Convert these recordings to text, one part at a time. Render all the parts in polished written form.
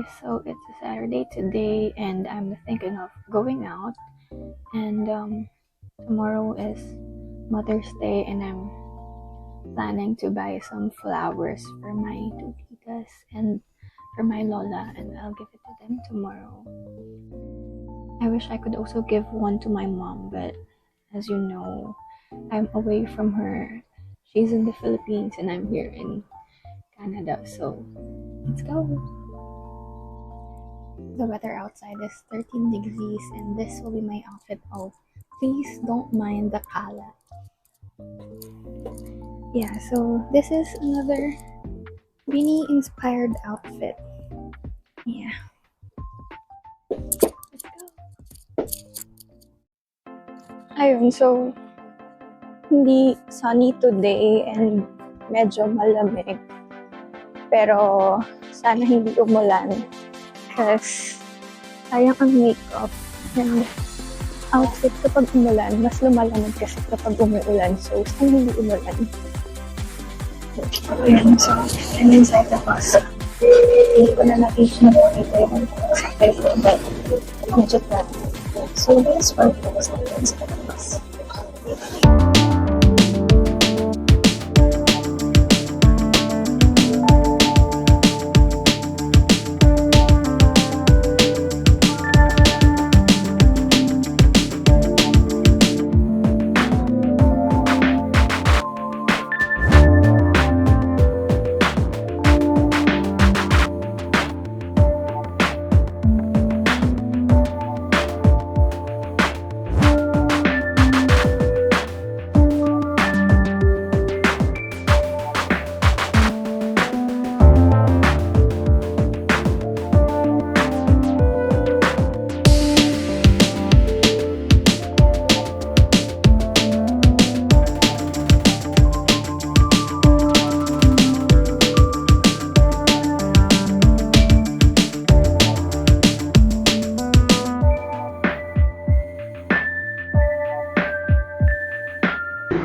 guys, so it's a Saturday today and I'm thinking of going out, and tomorrow is Mother's Day and I'm planning to buy some flowers for my two titas and for my lola, and I'll give it to them tomorrow. I wish I could also give one to my mom, but as you know, I'm away from her. She's in the Philippines and I'm here in Canada, so let's go. The weather outside is 13 degrees and this will be my outfit. Oh, please don't mind the kalat. Yeah, so this is another Beanie inspired outfit. Yeah. Let's go. Ayun, so hindi sunny today and medyo malamig. Pero sana hindi umulan kasi sayang ang makeup and outfit kapag umulan. Mas lumalamig kasi kapag umuulan. So sana hindi umulan. Ayan, so I'm inside the bus. Hindi ko na nakita yung sakay ko, but medyo traffic. So this one is inside the bus.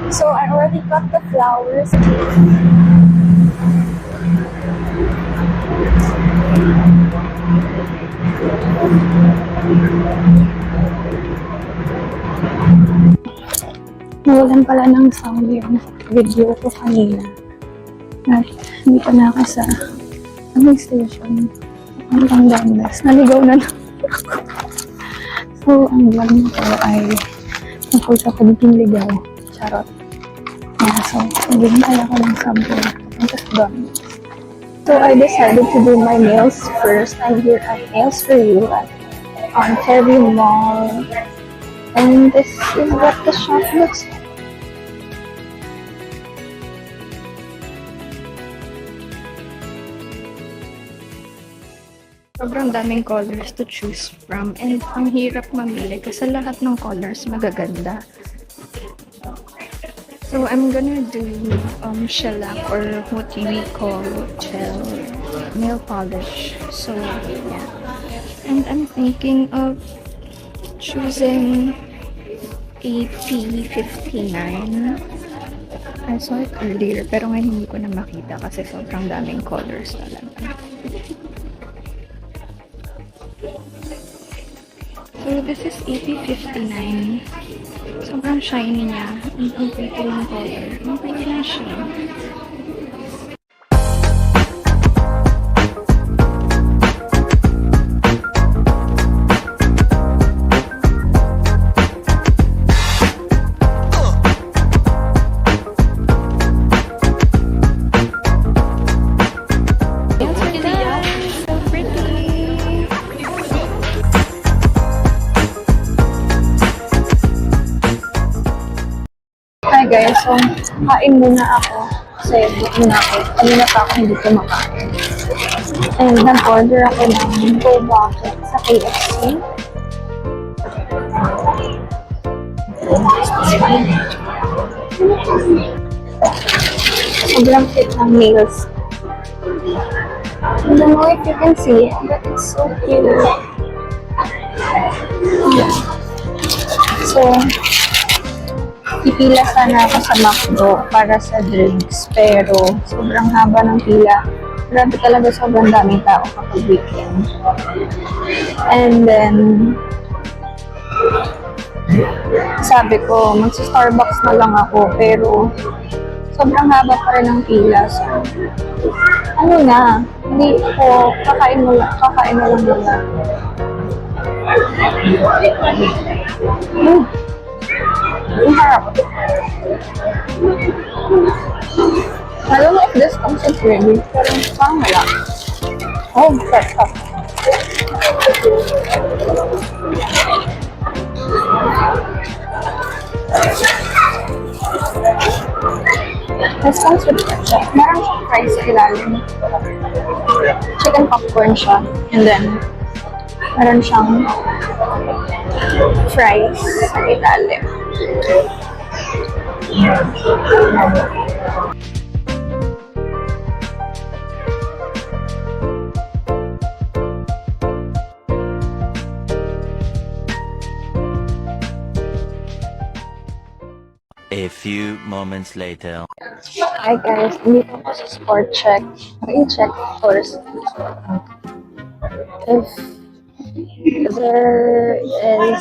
So I already got the flowers. Nawalan pala ng sound yung video ko kanina. At hindi pa na ako sa aming station. Ang dandas. Naligaw na ako. So ang vlog nito ay tungkol sa pagiging ligaw. Charot. Yeah, so naging kaya ko ng subway. Tapos doon. So I decided to do my nails first. I'm here at Nails For You at Ontario Mall. And this is what the shop looks like. Sobrang daming colors to choose from and ang hirap mamili kasi lahat ng colors magaganda. So I'm gonna do shellac, or what we call gel nail polish. So yeah, and I'm thinking of choosing AP59. I saw it earlier pero ngayon hindi ko na makita kasi sobrang daming colors talaga. So this is AP59. Sobrang shiny niya. Ang pretty ng color. Ang pretty ng shade. Hi guys, so kain muna ako kasi gutom na ako. Kanina pa ako hindi kumakain. And nag-order ako ng Go Bucket sa KFC. Sobrang cute ng nails. I don't know if you can see it, but it's so cute. Yeah. So, pipila sana ako sa McDo para sa drinks, pero sobrang haba ng pila. Grabe talaga, sobrang daming tao kapag weekend. And then, sabi ko, magsa-Starbucks na lang ako, pero sobrang haba pa rin ang pila. So, ano na, hindi ko, kakain na lang muna. Ang harap. I don't know if this comes with gravy, pero parang wala. Oh, fresh up. This comes with ketchup. Meron siyang fries sa ilalim. Chicken popcorn siya. And then, meron siyang fries sa ilalim. A few moments later. Hi guys, dito ako sa sport check. I-check first if there is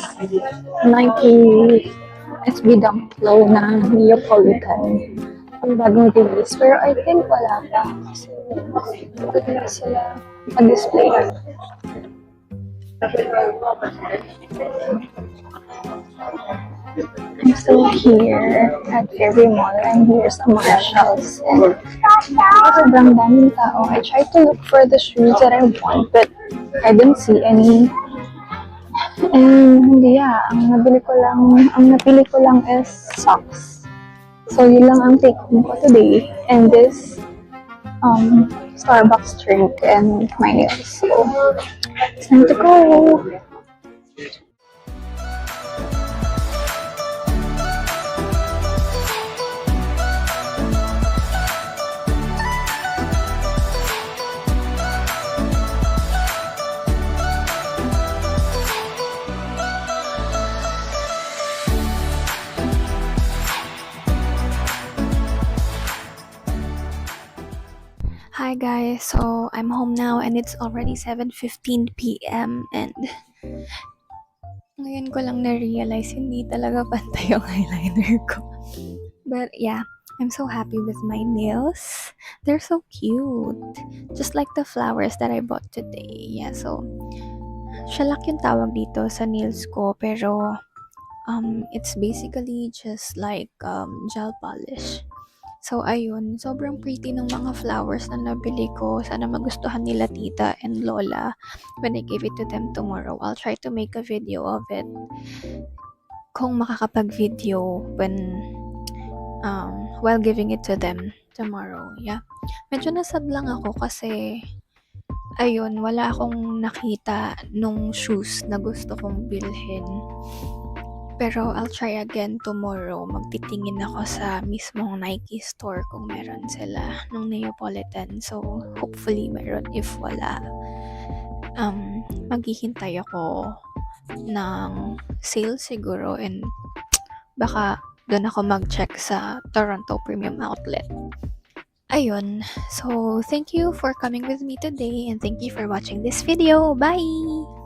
90 SB Dumplo na Neapolitan ang bagong release. Pero I think wala pa kasi hindi na sila pa-display. I'm still here at Fairy Mall. I'm here sa Marshalls. And sobrang daming tao. I tried to look for the shoes that I want, but I didn't see any. And yeah, ang napili ko lang is socks. So yun lang ang take home ko today. And this Starbucks drink and my nails. So it's time to go. Hi guys, so I'm home now and it's already 7:15 p.m. and ngayon ko lang na-realize hindi talaga pantay yung eyeliner ko. But yeah, I'm so happy with my nails. They're so cute. Just like the flowers that I bought today. Yeah, so shellac yung tawag dito sa nails ko, pero it's basically just like gel polish. So, ayun, sobrang pretty ng mga flowers na nabili ko. Sana magustuhan nila tita and lola when I give it to them tomorrow. I'll try to make a video of it kung makakapag-video while giving it to them tomorrow. Yeah. Medyo nasad lang ako kasi ayun, wala akong nakita nung shoes na gusto kong bilhin. Pero I'll try again tomorrow. Magtitingin ako sa mismong Nike store kung meron sila ng Neapolitan. So, hopefully meron. If wala, maghihintay ako ng sale siguro. And baka doon ako mag-check sa Toronto Premium Outlet. Ayun. So, thank you for coming with me today. And thank you for watching this video. Bye!